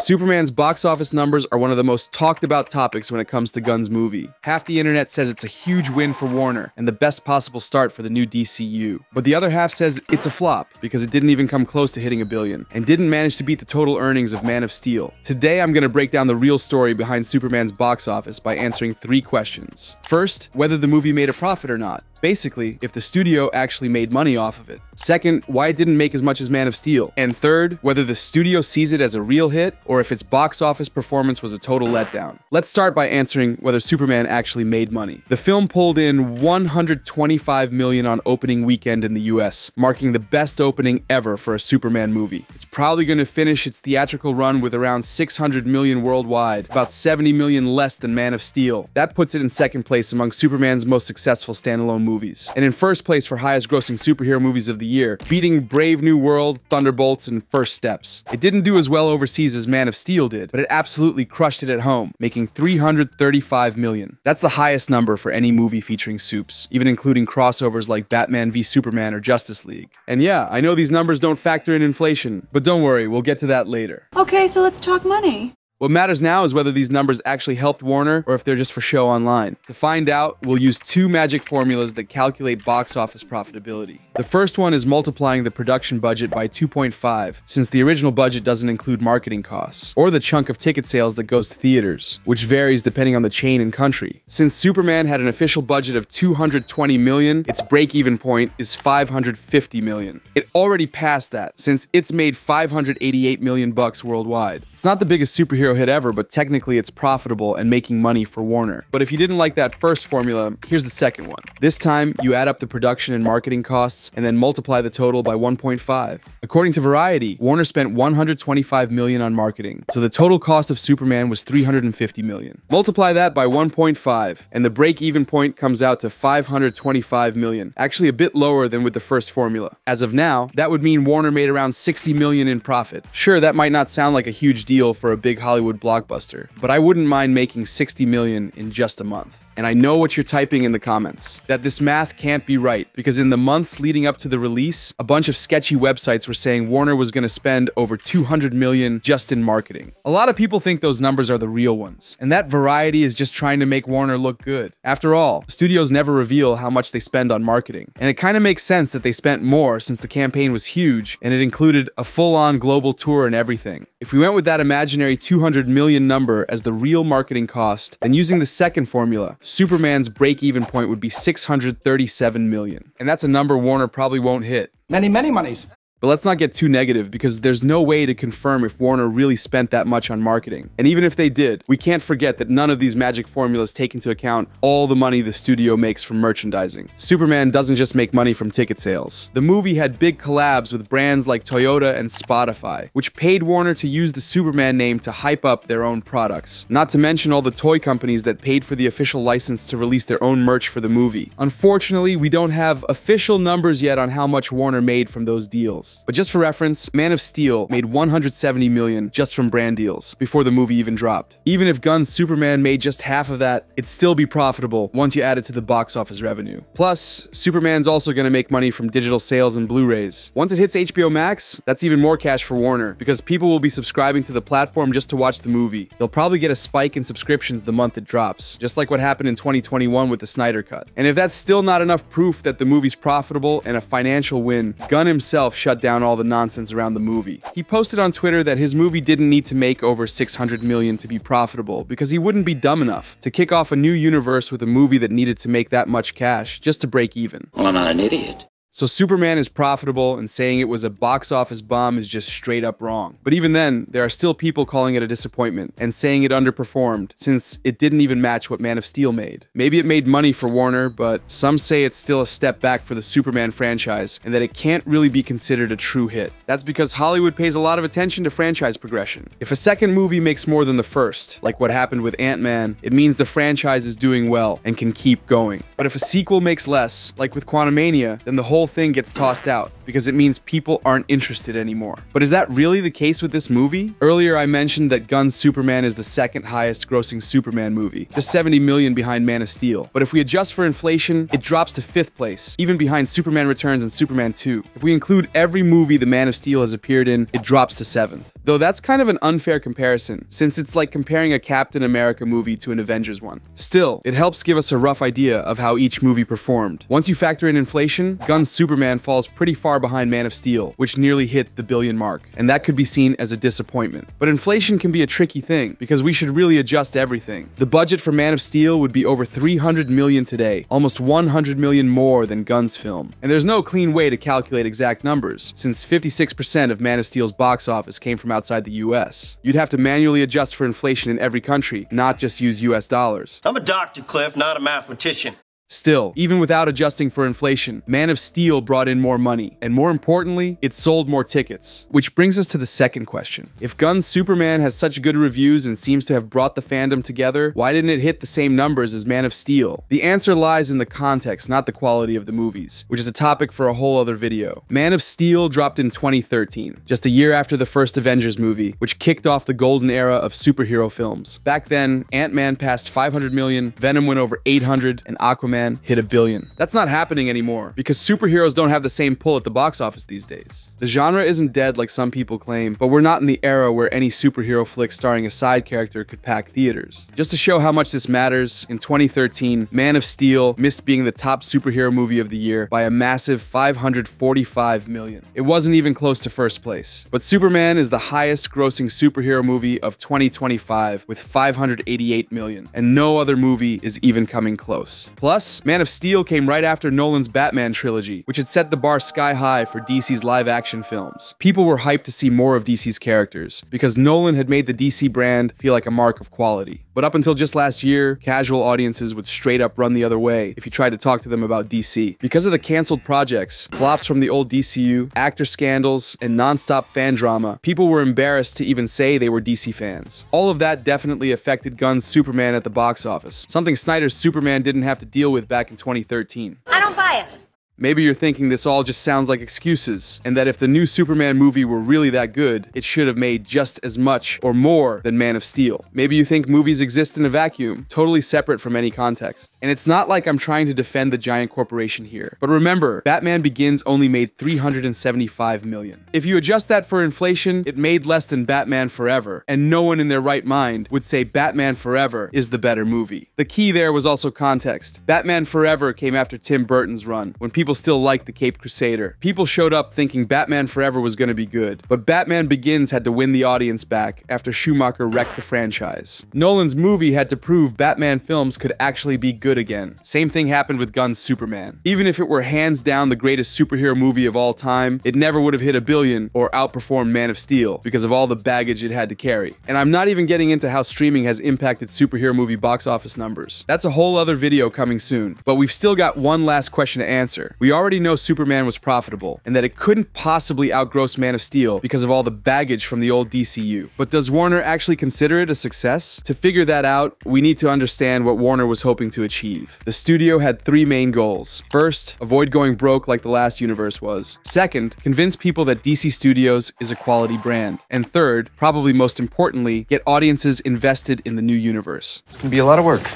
Superman's box office numbers are one of the most talked about topics when it comes to Gunn's movie. Half the internet says it's a huge win for Warner and the best possible start for the new DCU. But the other half says it's a flop because it didn't even come close to hitting $1 billion and didn't manage to beat the total earnings of Man of Steel. Today I'm going to break down the real story behind Superman's box office by answering 3 questions. First, whether the movie made a profit or not. Basically, if the studio actually made money off of it. Second, why it didn't make as much as Man of Steel. And third, whether the studio sees it as a real hit or if its box office performance was a total letdown. Let's start by answering whether Superman actually made money. The film pulled in $125 million on opening weekend in the US, marking the best opening ever for a Superman movie. It's probably going to finish its theatrical run with around $600 million worldwide, about $70 million less than Man of Steel. That puts it in second place among Superman's most successful standalone movies. And in first place for highest grossing superhero movies of the year, beating Brave New World, Thunderbolts, and First Steps. It didn't do as well overseas as Man of Steel did, but it absolutely crushed it at home, making $335 million. That's the highest number for any movie featuring supes, even including crossovers like Batman v Superman or Justice League. And yeah, I know these numbers don't factor in inflation, but don't worry, we'll get to that later. Okay, so let's talk money. What matters now is whether these numbers actually helped Warner or if they're just for show online. To find out, we'll use 2 magic formulas that calculate box office profitability. The first one is multiplying the production budget by 2.5, since the original budget doesn't include marketing costs, or the chunk of ticket sales that goes to theaters, which varies depending on the chain and country. Since Superman had an official budget of $220 million, its break-even point is $550 million. It already passed that, since it's made $588 million worldwide. It's not the biggest superhero hit ever, but technically it's profitable and making money for Warner. But if you didn't like that first formula, here's the second one. This time, you add up the production and marketing costs and then multiply the total by 1.5. According to Variety, Warner spent $125 million on marketing, so the total cost of Superman was $350 million. Multiply that by 1.5, and the break-even point comes out to $525 million, actually a bit lower than with the first formula. As of now, that would mean Warner made around $60 million in profit. Sure, that might not sound like a huge deal for a big Hollywood blockbuster, but I wouldn't mind making $60 million in just a month. And I know what you're typing in the comments, that this math can't be right, because in the months leading up to the release, a bunch of sketchy websites were saying Warner was going to spend over $200 million just in marketing. A lot of people think those numbers are the real ones, and that Variety is just trying to make Warner look good. After all, studios never reveal how much they spend on marketing, and it kind of makes sense that they spent more since the campaign was huge, and it included a full-on global tour and everything. If we went with that imaginary $200 million number as the real marketing cost, then using the second formula, Superman's break-even point would be $637 million. And that's a number Warner probably won't hit. Many monies. But let's not get too negative, because there's no way to confirm if Warner really spent that much on marketing. And even if they did, we can't forget that none of these magic formulas take into account all the money the studio makes from merchandising. Superman doesn't just make money from ticket sales. The movie had big collabs with brands like Toyota and Spotify, which paid Warner to use the Superman name to hype up their own products. Not to mention all the toy companies that paid for the official license to release their own merch for the movie. Unfortunately, we don't have official numbers yet on how much Warner made from those deals. But just for reference, Man of Steel made $170 million just from brand deals before the movie even dropped. Even if Gunn's Superman made just half of that, it'd still be profitable once you add it to the box office revenue. Plus, Superman's also going to make money from digital sales and Blu-rays. Once it hits HBO Max, that's even more cash for Warner, because people will be subscribing to the platform just to watch the movie. They'll probably get a spike in subscriptions the month it drops, just like what happened in 2021 with the Snyder Cut. And if that's still not enough proof that the movie's profitable and a financial win, Gunn himself shut down all the nonsense around the movie. He posted on Twitter that his movie didn't need to make over $600 million to be profitable, because he wouldn't be dumb enough to kick off a new universe with a movie that needed to make that much cash just to break even. Well, I'm not an idiot. So Superman is profitable, and saying it was a box office bomb is just straight up wrong. But even then, there are still people calling it a disappointment and saying it underperformed, since it didn't even match what Man of Steel made. Maybe it made money for Warner, but some say it's still a step back for the Superman franchise, and that it can't really be considered a true hit. That's because Hollywood pays a lot of attention to franchise progression. If a second movie makes more than the first, like what happened with Ant-Man, it means the franchise is doing well and can keep going. But if a sequel makes less, like with Quantumania, then the whole thing gets tossed out. because it means people aren't interested anymore. But is that really the case with this movie? Earlier I mentioned that Gunn's Superman is the second highest grossing Superman movie, just 70 million behind Man of Steel. But if we adjust for inflation, it drops to 5th place, even behind Superman Returns and Superman 2. If we include every movie the Man of Steel has appeared in, it drops to 7th. Though that's kind of an unfair comparison, since it's like comparing a Captain America movie to an Avengers one. Still, it helps give us a rough idea of how each movie performed. Once you factor in inflation, Gunn's Superman falls pretty far behind Man of Steel, which nearly hit the billion mark, and that could be seen as a disappointment. But inflation can be a tricky thing, because we should really adjust everything. The budget for Man of Steel would be over 300 million today, almost 100 million more than Gunn's film. And there's no clean way to calculate exact numbers, since 56% of Man of Steel's box office came from outside the US. You'd have to manually adjust for inflation in every country, not just use US dollars. I'm a doctor, Cliff, not a mathematician. Still, even without adjusting for inflation, Man of Steel brought in more money, and more importantly, it sold more tickets. Which brings us to the second question. If Gunn's Superman has such good reviews and seems to have brought the fandom together, why didn't it hit the same numbers as Man of Steel? The answer lies in the context, not the quality of the movies, which is a topic for a whole other video. Man of Steel dropped in 2013, just a year after the first Avengers movie, which kicked off the golden era of superhero films. Back then, Ant-Man passed 500 million, Venom went over 800, and Aquaman hit $1 billion. That's not happening anymore, because superheroes don't have the same pull at the box office these days. The genre isn't dead like some people claim, but we're not in the era where any superhero flick starring a side character could pack theaters. Just to show how much this matters, in 2013, Man of Steel missed being the top superhero movie of the year by a massive 545 million. It wasn't even close to first place. But Superman is the highest grossing superhero movie of 2025 with 588 million, and no other movie is even coming close. Plus, Man of Steel came right after Nolan's Batman trilogy, which had set the bar sky high for DC's live-action films. People were hyped to see more of DC's characters, because Nolan had made the DC brand feel like a mark of quality. But up until just last year, casual audiences would straight up run the other way if you tried to talk to them about DC. Because of the canceled projects, flops from the old DCU, actor scandals, and non-stop fan drama, people were embarrassed to even say they were DC fans. All of that definitely affected Gunn's Superman at the box office, something Snyder's Superman didn't have to deal with back in 2013. I don't buy it. Maybe you're thinking this all just sounds like excuses, and that if the new Superman movie were really that good, it should have made just as much or more than Man of Steel. Maybe you think movies exist in a vacuum, totally separate from any context. And it's not like I'm trying to defend the giant corporation here. But remember, Batman Begins only made 375 million. If you adjust that for inflation, it made less than Batman Forever, and no one in their right mind would say Batman Forever is the better movie. The key there was also context. Batman Forever came after Tim Burton's run, when people still liked the Caped Crusader. People showed up thinking Batman Forever was going to be good, but Batman Begins had to win the audience back after Schumacher wrecked the franchise. Nolan's movie had to prove Batman films could actually be good again. Same thing happened with Gunn's Superman. Even if it were hands down the greatest superhero movie of all time, it never would have hit $1 billion or outperformed Man of Steel because of all the baggage it had to carry. And I'm not even getting into how streaming has impacted superhero movie box office numbers. That's a whole other video coming soon, but we've still got one last question to answer. We already know Superman was profitable, and that it couldn't possibly outgross Man of Steel because of all the baggage from the old DCU. But does Warner actually consider it a success? To figure that out, we need to understand what Warner was hoping to achieve. The studio had 3 main goals. First, avoid going broke like the last universe was. Second, convince people that DC Studios is a quality brand. And third, probably most importantly, get audiences invested in the new universe. It's gonna be a lot of work.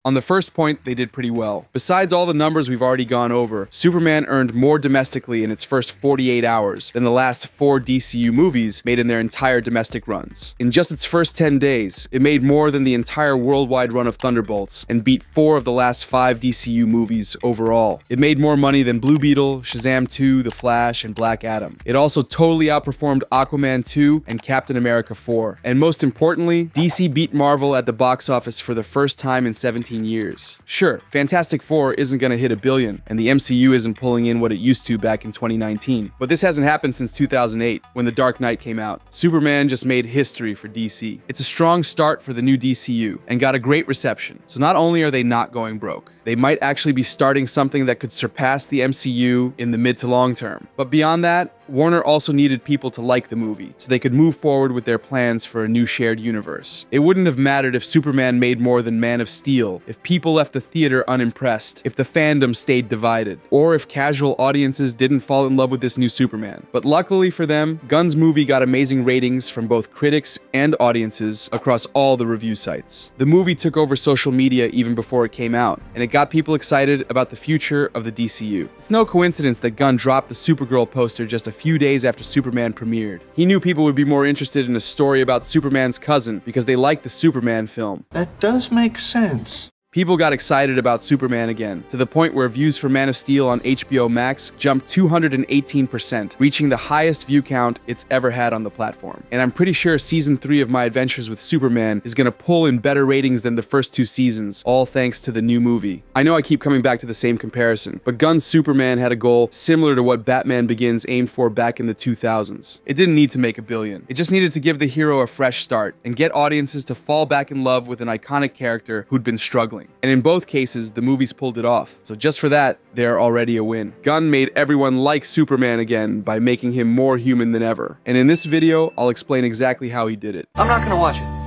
On the first point, they did pretty well. Besides all the numbers we've already gone over, Superman earned more domestically in its first 48 hours than the last 4 DCU movies made in their entire domestic runs. In just its first 10 days, it made more than the entire worldwide run of Thunderbolts and beat 4 of the last 5 DCU movies overall. It made more money than Blue Beetle, Shazam 2, The Flash, and Black Adam. It also totally outperformed Aquaman 2 and Captain America 4. And most importantly, DC beat Marvel at the box office for the first time in 17 years. Sure, Fantastic Four isn't gonna hit $1 billion, and the MCU isn't pulling in what it used to back in 2019. But this hasn't happened since 2008, when The Dark Knight came out. Superman just made history for DC. It's a strong start for the new DCU, and got a great reception. So not only are they not going broke, They might actually be starting something that could surpass the MCU in the mid to long term. But beyond that, Warner also needed people to like the movie, so they could move forward with their plans for a new shared universe. It wouldn't have mattered if Superman made more than Man of Steel, if people left the theater unimpressed, if the fandom stayed divided, or if casual audiences didn't fall in love with this new Superman. But luckily for them, Gunn's movie got amazing ratings from both critics and audiences across all the review sites. The movie took over social media even before it came out, and it got people excited about the future of the DCU. It's no coincidence that Gunn dropped the Supergirl poster just a few days after Superman premiered. He knew people would be more interested in a story about Superman's cousin because they liked the Superman film. That does make sense. People got excited about Superman again, to the point where views for Man of Steel on HBO Max jumped 218%, reaching the highest view count it's ever had on the platform. And I'm pretty sure Season 3 of My Adventures with Superman is gonna pull in better ratings than the first 2 seasons, all thanks to the new movie. I know I keep coming back to the same comparison, but Gunn's Superman had a goal similar to what Batman Begins aimed for back in the 2000s. It didn't need to make $1 billion. It just needed to give the hero a fresh start, and get audiences to fall back in love with an iconic character who'd been struggling. And in both cases, the movies pulled it off. So just for that, they're already a win. Gunn made everyone like Superman again by making him more human than ever. And in this video, I'll explain exactly how he did it. I'm not gonna watch it.